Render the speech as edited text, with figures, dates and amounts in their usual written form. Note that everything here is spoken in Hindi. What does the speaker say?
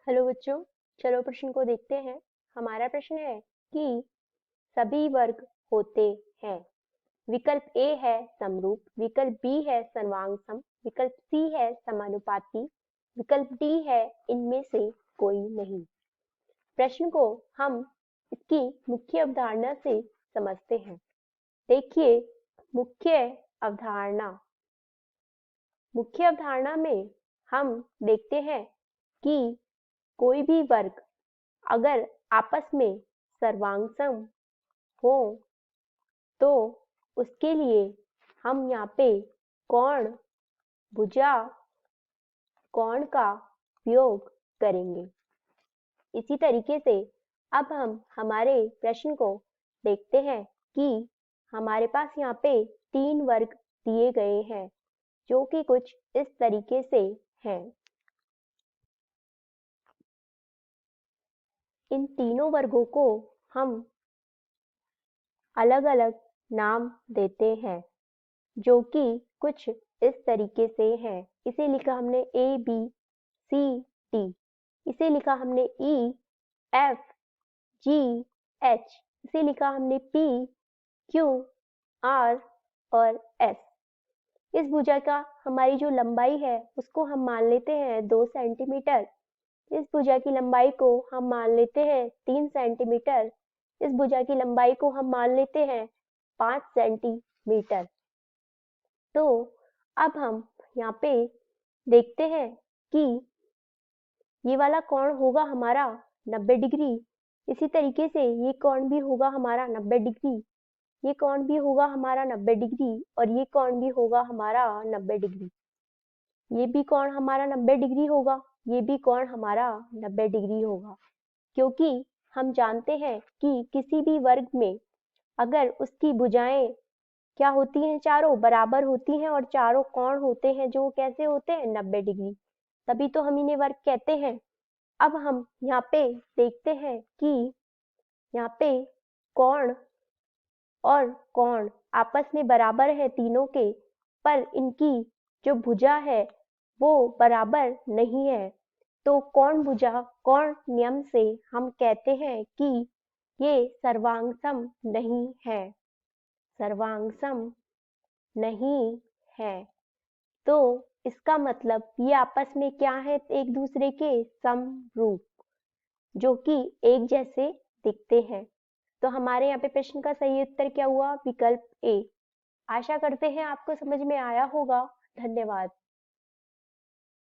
हेलो बच्चों, चलो प्रश्न को देखते हैं। हमारा प्रश्न है कि सभी वर्ग होते हैं। विकल्प ए है समरूप, विकल्प बी है सर्वांग सम, विकल्प सी है समानुपाती, विकल्प डी है इनमें से कोई नहीं। प्रश्न को हम इसकी मुख्य अवधारणा से समझते हैं। देखिए, मुख्य अवधारणा मुख्य अवधारणा में हम देखते हैं कि कोई भी वर्ग अगर आपस में सर्वांगसम हो तो उसके लिए हम यहाँ पे कोण भुजा कोण का उपयोग करेंगे। इसी तरीके से अब हम हमारे प्रश्न को देखते हैं कि हमारे पास यहाँ पे 3 वर्ग दिए गए हैं जो कि कुछ इस तरीके से हैं। इन तीनों वर्गों को हम अलग-अलग नाम देते हैं जो कि कुछ इस तरीके से हैं। इसे लिखा हमने ए बी सी डी, इसे लिखा हमने ई एफ जी एच, इसे लिखा हमने पी क्यू आर और एस। इस भुजा का हमारी जो लंबाई है उसको हम मान लेते हैं 2 सेंटीमीटर। इस भुजा की लंबाई को हम मान लेते हैं 3 सेंटीमीटर। इस भुजा की लंबाई को हम मान लेते हैं 5 सेंटीमीटर। तो अब हम यहाँ पे देखते हैं कि ये वाला कोण होगा हमारा 90 डिग्री। इसी तरीके से ये कोण भी होगा हमारा 90 डिग्री, ये कोण भी होगा हमारा 90 डिग्री और ये कोण भी होगा हमारा 90 डिग्री। ये भी कोण हमारा 90 डिग्री होगा, ये भी कोण हमारा 90 डिग्री होगा। क्योंकि हम जानते हैं कि किसी भी वर्ग में अगर उसकी भुजाएं क्या होती हैं, चारों बराबर होती हैं और चारों कोण होते हैं जो कैसे होते हैं 90 डिग्री, तभी तो हम इन्हें वर्ग कहते हैं। अब हम यहाँ पे देखते हैं कि यहाँ पे कोण और कोण आपस में बराबर है तीनों के, पर इनकी जो भुजा है वो बराबर नहीं है। तो कोण भुजा कोण नियम से हम कहते हैं कि ये सर्वांगसम नहीं है, सर्वांगसम नहीं है। तो इसका मतलब ये आपस में क्या है, एक दूसरे के समरूप, जो कि एक जैसे दिखते हैं। तो हमारे यहाँ पे प्रश्न का सही उत्तर क्या हुआ, विकल्प ए। आशा करते हैं आपको समझ में आया होगा। धन्यवाद।